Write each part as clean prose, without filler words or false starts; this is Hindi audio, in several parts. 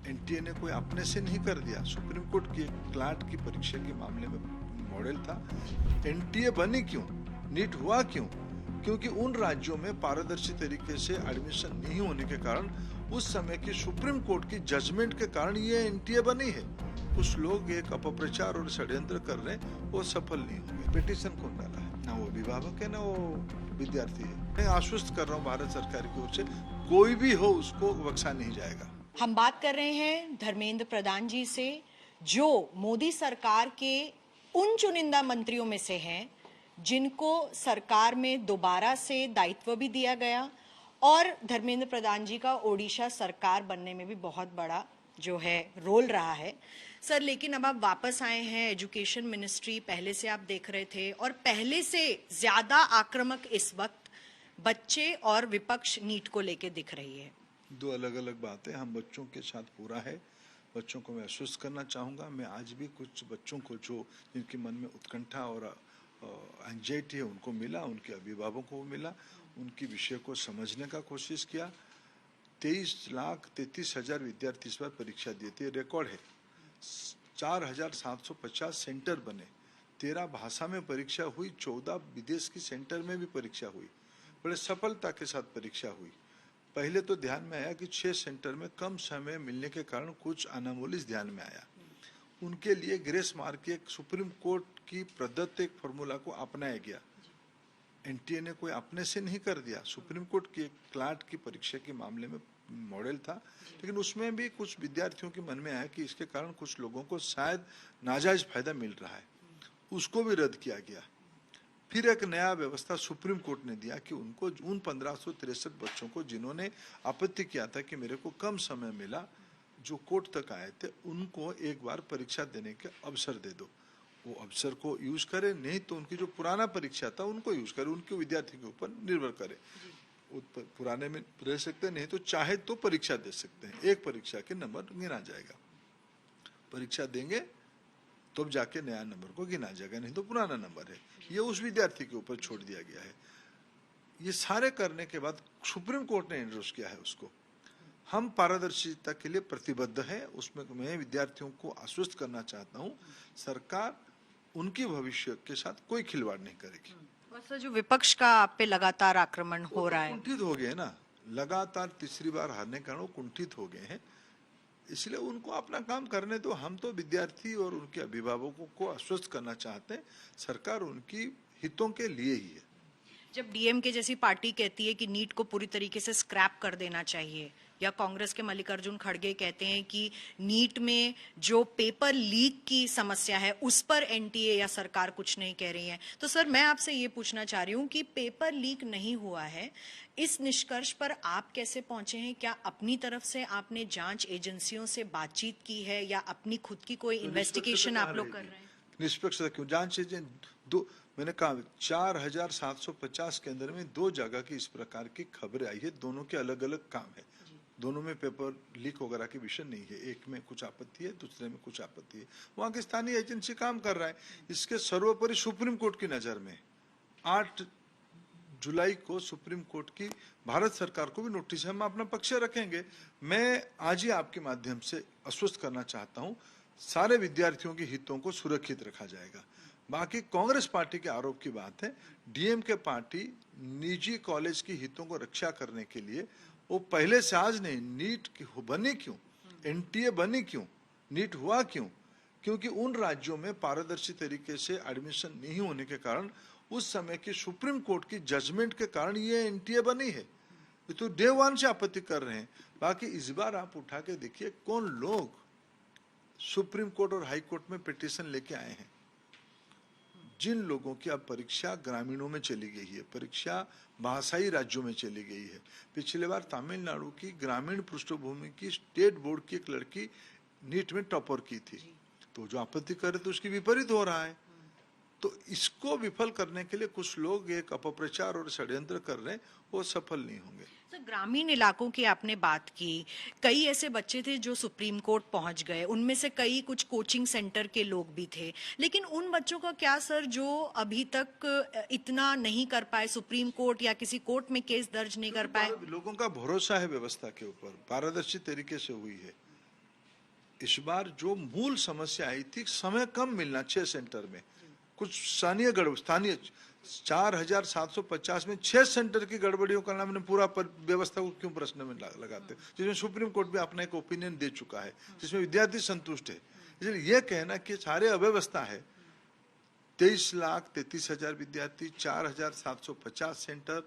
एनटीए ने कोई अपने से नहीं कर दिया। सुप्रीम कोर्ट की एक क्लार्क की परीक्षा के मामले में मॉडल था। एनटीए बनी क्यों, नीट हुआ क्यों? क्योंकि उन राज्यों में पारदर्शी तरीके से एडमिशन नहीं होने के कारण, उस समय की सुप्रीम कोर्ट की जजमेंट के कारण ये एनटीए बनी है। कुछ लोग एक अपप्रचार और षड्यंत्र कर रहे हैं, वो सफल नहीं होंगे। पिटीशन कौन डाला है? ना वो अभिभावक है ना वो विद्यार्थी है। मैं आश्वस्त कर रहा हूँ भारत सरकार की ओर से, कोई भी हो उसको बख्शा नहीं जाएगा। हम बात कर रहे हैं धर्मेंद्र प्रधान जी से, जो मोदी सरकार के उन चुनिंदा मंत्रियों में से हैं जिनको सरकार में दोबारा से दायित्व भी दिया गया और धर्मेंद्र प्रधान जी का ओडिशा सरकार बनने में भी बहुत बड़ा जो है रोल रहा है। सर, लेकिन अब आप वापस आए हैं, एजुकेशन मिनिस्ट्री पहले से आप देख रहे थे और पहले से ज्यादा आक्रामक इस वक्त बच्चे और विपक्ष नीट को लेके दिख रही है। दो अलग अलग बातें। हम बच्चों के साथ पूरा है, बच्चों को मैं आश्वस्त करना चाहूँगा। मैं आज भी कुछ बच्चों को जो जिनके मन में उत्कंठा और एंजाइटी है उनको मिला, उनके अभिभावकों को मिला, उनकी विषय को समझने का कोशिश किया। 23,33,000 विद्यार्थी इस बार परीक्षा दिए थे, रिकॉर्ड है। 4,750 सेंटर बने, 13 भाषा में परीक्षा हुई, 14 विदेश की सेंटर में भी परीक्षा हुई। बड़े सफलता के साथ परीक्षा हुई। पहले तो ध्यान में आया कि 6 सेंटर में कम समय मिलने के कारण कुछ अनामोलिस ध्यान में आया। उनके लिए ग्रेस मार्क की एक सुप्रीम कोर्ट की प्रदत्त एक फॉर्मूला को अपनाया गया। एनटीए ने कोई अपने से नहीं कर दिया। सुप्रीम कोर्ट की एक क्लार्क की परीक्षा के मामले में मॉडल था, लेकिन उसमें भी कुछ विद्यार्थियों के मन में आया कि इसके कारण कुछ लोगों को शायद नाजायज फायदा मिल रहा है, उसको भी रद्द किया गया। फिर एक नया व्यवस्था सुप्रीम कोर्ट ने दिया कि उनको उन 1563 बच्चों को जिन्होंने आपत्ति किया था कि मेरे को कम समय मिला, जो कोर्ट तक आए थे, उनको एक बार परीक्षा देने के अवसर दे दो। वो अवसर को यूज करे, नहीं तो उनकी जो पुराना परीक्षा था उनको यूज करे, उनके विद्यार्थी के ऊपर निर्भर करे। पुराने में रह सकते, नहीं तो चाहे तो परीक्षा दे सकते हैं। एक परीक्षा के नंबर गिना जाएगा, परीक्षा देंगे तब जाके नया नंबर को गिना जाएगा, नहीं तो पुराना नंबर है। ये उस विद्यार्थी के ऊपर छोड़ दिया गया है। ये सारे करने के बाद सुप्रीम कोर्ट ने एंडोर्स किया है उसको। हम पारदर्शिता के लिए प्रतिबद्ध हैं। उसमें मैं विद्यार्थियों को आश्वस्त करना चाहता हूँ, सरकार उनके भविष्य के साथ कोई खिलवाड़ नहीं करेगी। सर, जो विपक्ष का आप पे लगातार आक्रमण हो रहा है, कुंठित हो गए ना, लगातार तीसरी बार हारने के कारण वो कुंठित हो गए हैं, इसलिए उनको अपना काम करने दो। हम तो विद्यार्थी और उनके अभिभावकों को आश्वस्त करना चाहते हैं, सरकार उनकी हितों के लिए ही है। जब डीएमके जैसी पार्टी कहती है कि नीट को पूरी तरीके से स्क्रैप कर देना चाहिए, या कांग्रेस के मल्लिकार्जुन खड़गे कहते हैं कि नीट में जो पेपर लीक की समस्या है उस पर एनटीए या सरकार कुछ नहीं कह रही है, तो सर मैं आपसे ये पूछना चाह रही हूँ कि पेपर लीक नहीं हुआ है, इस निष्कर्ष पर आप कैसे पहुंचे हैं? क्या अपनी तरफ से आपने जांच एजेंसियों से बातचीत की है या अपनी खुद की कोई इन्वेस्टिगेशन आप लोग कर रहे हैं? निष्पक्षता क्यों? जांच एजेंट दो, मैंने कहा 4,750 के अंदर में 2 जगह की इस प्रकार की खबरें आई है, दोनों के अलग अलग काम है, दोनों में पेपर लीक वगैरह के विषय नहीं है। एक में कुछ आपत्ति है, दूसरे में कुछ आपत्ति है। वहाँ की स्थानीय एजेंसी काम कर रहा है। इसके सर्वोपरि सुप्रीम कोर्ट की नजर में 8 जुलाई को सुप्रीम कोर्ट की भारत सरकार को भी नोटिस है, हम अपना पक्ष रखेंगे। मैं आज ही आपके माध्यम से आश्वस्त करना चाहता हूँ, सारे विद्यार्थियों के हितों को सुरक्षित रखा जाएगा। बाकी कांग्रेस पार्टी के आरोप की बात है, डीएमके पार्टी निजी कॉलेज की हितों को रक्षा करने के लिए वो पहले से आज नहीं, नीट बनी क्यों, एनटीए बनी क्यों, नीट हुआ क्यों? क्योंकि उन राज्यों में पारदर्शी तरीके से एडमिशन नहीं होने के कारण, उस समय की सुप्रीम कोर्ट की जजमेंट के कारण ये एनटीए बनी है। ये तो डे वन से आपत्ति कर रहे हैं। बाकी इस बार आप उठा के देखिए कौन लोग सुप्रीम कोर्ट और हाई कोर्ट में पिटीशन लेके आए हैं। जिन लोगों की अब परीक्षा ग्रामीणों में चली गई है, परीक्षा भाषाई राज्यों में चली गई है। पिछले बार तमिलनाडु की ग्रामीण पृष्ठभूमि की स्टेट बोर्ड की एक लड़की नीट में टॉपर की थी, तो जो आपत्ति कर रहे थे उसकी विपरीत हो रहा है। तो इसको विफल करने के लिए कुछ लोग एक अपप्रचार और षड्यंत्र कर रहे हैं, वो सफल नहीं होंगे। तो ग्रामीण इलाकों की आपने बात की, कई ऐसे बच्चे थे जो सुप्रीम कोर्ट पहुंच गए, उनमें से कई कुछ कोचिंग सेंटर के लोग भी थे, लेकिन उन बच्चों का क्या सर जो अभी तक इतना नहीं कर पाए, सुप्रीम कोर्ट या किसी कोर्ट में केस दर्ज नहीं कर पाए? लोगों का भरोसा है व्यवस्था के ऊपर, पारदर्शी तरीके से हुई है। इस बार जो मूल समस्या आई थी, समय कम मिलना 6 सेंटर में, कुछ स्थानीय गड़बड़, स्थानीय 4,750 में 6 सेंटर की गड़बड़ियों का नाम ने पूरा व्यवस्था को क्यों प्रश्न में लगाते, जिसमें सुप्रीम कोर्ट भी अपना एक ओपिनियन दे चुका है, जिसमें विद्यार्थी संतुष्ट है। इसलिए यह कहना कि सारे अव्यवस्था है, 23,33,000 विद्यार्थी, 4,750 सेंटर,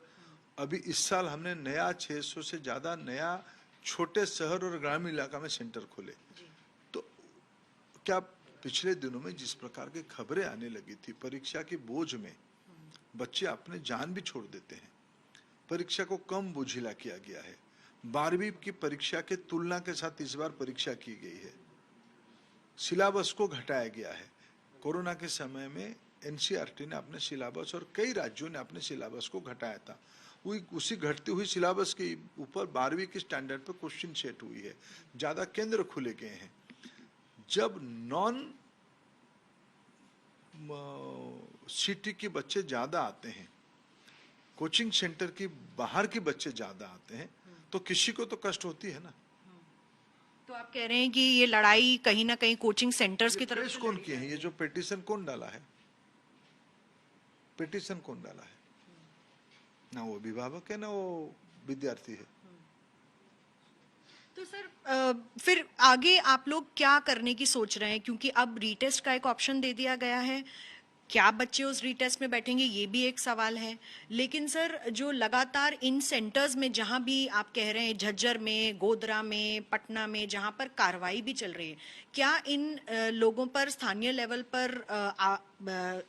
अभी इस साल हमने नया 600 से ज्यादा नया छोटे शहर और ग्रामीण इलाका में सेंटर खोले। तो क्या पिछले दिनों में जिस प्रकार की खबरें आने लगी थी, परीक्षा के बोझ में बच्चे अपने जान भी छोड़ देते हैं, परीक्षा को कम बोझिला किया गया है, 12वीं की परीक्षा के तुलना के साथ इस बार परीक्षा की गई है, सिलेबस को घटाया गया है। कोरोना के समय में एनसीईआरटी ने अपने सिलेबस और कई राज्यों ने अपने सिलेबस को घटाया था, उसी घटती हुई सिलेबस के ऊपर 12वीं के स्टैंडर्ड पर क्वेश्चन सेट हुई है, ज्यादा केंद्र खुले गए हैं। जब नॉन सिटी के बच्चे ज्यादा आते हैं, कोचिंग सेंटर की बाहर के बच्चे ज्यादा आते हैं, तो किसी को तो कष्ट होती है ना। तो आप कह रहे हैं कि ये लड़ाई कहीं ना कहीं कोचिंग सेंटर्स की तरफ से कौन किए हैं? ये जो पिटीशन कौन डाला है? पिटीशन कौन डाला है? ना वो अभिभावक है ना वो विद्यार्थी है। तो सर फिर आगे आप लोग क्या करने की सोच रहे हैं, क्योंकि अब रीटेस्ट का एक ऑप्शन दे दिया गया है, क्या बच्चे उस रीटेस्ट में बैठेंगे ये भी एक सवाल है। लेकिन सर जो लगातार इन सेंटर्स में जहां भी आप कह रहे हैं, झज्जर में, गोधरा में, पटना में, जहां पर कार्रवाई भी चल रही है, क्या इन लोगों पर स्थानीय लेवल पर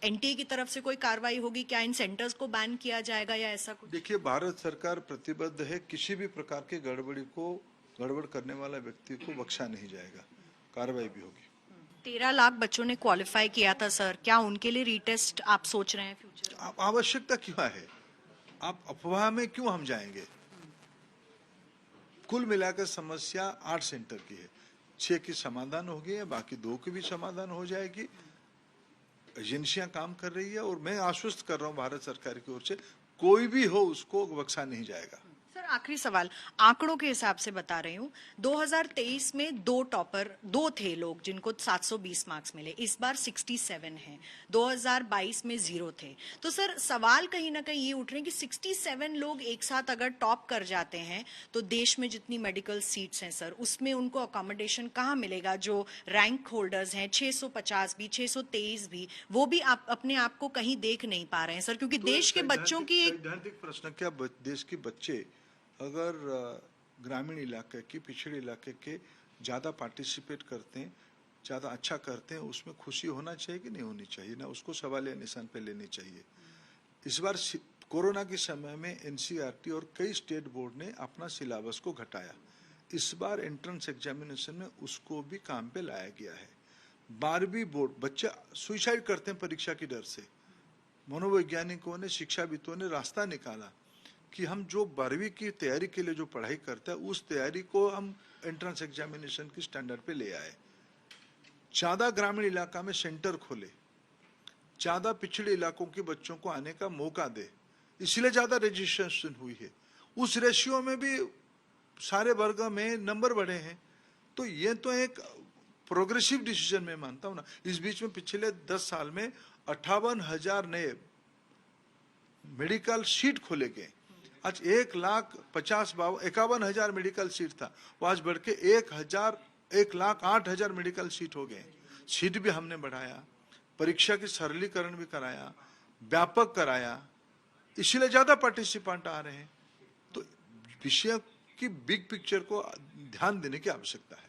एनटीए की तरफ से कोई कार्रवाई होगी? क्या इन सेंटर्स को बैन किया जाएगा या ऐसा कुछ? देखिए, भारत सरकार प्रतिबद्ध है, किसी भी प्रकार की गड़बड़ करने वाला व्यक्ति को बख्शा नहीं जाएगा, कार्रवाई भी होगी। 13 लाख बच्चों ने क्वालिफाई किया था सर, क्या उनके लिए रीटेस्ट आप सोच रहे हैं फ्यूचर? आवश्यकता क्यों है? आप अफवाह में क्यों हम जाएंगे? कुल मिलाकर समस्या 8 सेंटर की है, 6 की समाधान हो गई है, बाकी 2 की भी समाधान हो जाएगी। एजेंसियां काम कर रही है और मैं आश्वस्त कर रहा हूं भारत सरकार की ओर से, कोई भी हो उसको बख्शा नहीं जाएगा। सर आखिरी सवाल, आंकड़ों के हिसाब से बता रही हूँ, 2023 में 2 थे लोग जिनको 720 मार्क्स मिले, इस बार 67 हैं, 2022 में 0 थे। तो सर सवाल कहीं ना कहीं ये उठ रहे हैं कि 67 लोग एक साथ अगर टॉप कर जाते हैं तो देश में जितनी मेडिकल सीट्स हैं सर, उसमें उनको अकोमोडेशन कहाँ मिलेगा? जो रैंक होल्डर्स हैं 650 भी, 623 भी, वो भी आप अपने आप को कहीं देख नहीं पा रहे हैं सर, क्योंकि देश के बच्चों की एक सैद्धांतिक प्रश्न, क्या देश के बच्चे अगर ग्रामीण इलाके की, पिछड़े इलाके के ज़्यादा पार्टिसिपेट करते हैं, ज़्यादा अच्छा करते हैं, उसमें खुशी होना चाहिए कि नहीं होनी चाहिए? ना उसको सवालिया निशान पे लेनी चाहिए। इस बार कोरोना के समय में एनसीईआरटी और कई स्टेट बोर्ड ने अपना सिलेबस को घटाया, इस बार एंट्रेंस एग्जामिनेशन में उसको भी काम पे लाया गया है। 12वीं बोर्ड, बच्चे सुसाइड करते हैं परीक्षा की डर से, मनोवैज्ञानिकों ने, शिक्षाविदों ने रास्ता निकाला कि हम जो 12वीं की तैयारी के लिए जो पढ़ाई करते हैं, उस तैयारी को हम एंट्रेंस एग्जामिनेशन की स्टैंडर्ड पे ले आए। ज्यादा ग्रामीण इलाका में सेंटर खोले, ज्यादा पिछड़े इलाकों के बच्चों को आने का मौका दे, इसलिए ज्यादा रजिस्ट्रेशन हुई है। उस रेशियो में भी सारे वर्ग में नंबर बढ़े हैं, तो ये तो एक प्रोग्रेसिव डिसीजन मैं मानता हूं ना। इस बीच में पिछले 10 साल में 58,000 नए मेडिकल सीट खोले गए। आज 1,51,000 मेडिकल सीट था, वो आज बढ़ के 1,08,000 मेडिकल सीट हो गए। सीट भी हमने बढ़ाया, परीक्षा की सरलीकरण भी कराया, व्यापक कराया, इसलिए ज्यादा पार्टिसिपेंट आ रहे हैं। तो विषय की बिग पिक्चर को ध्यान देने की आवश्यकता है।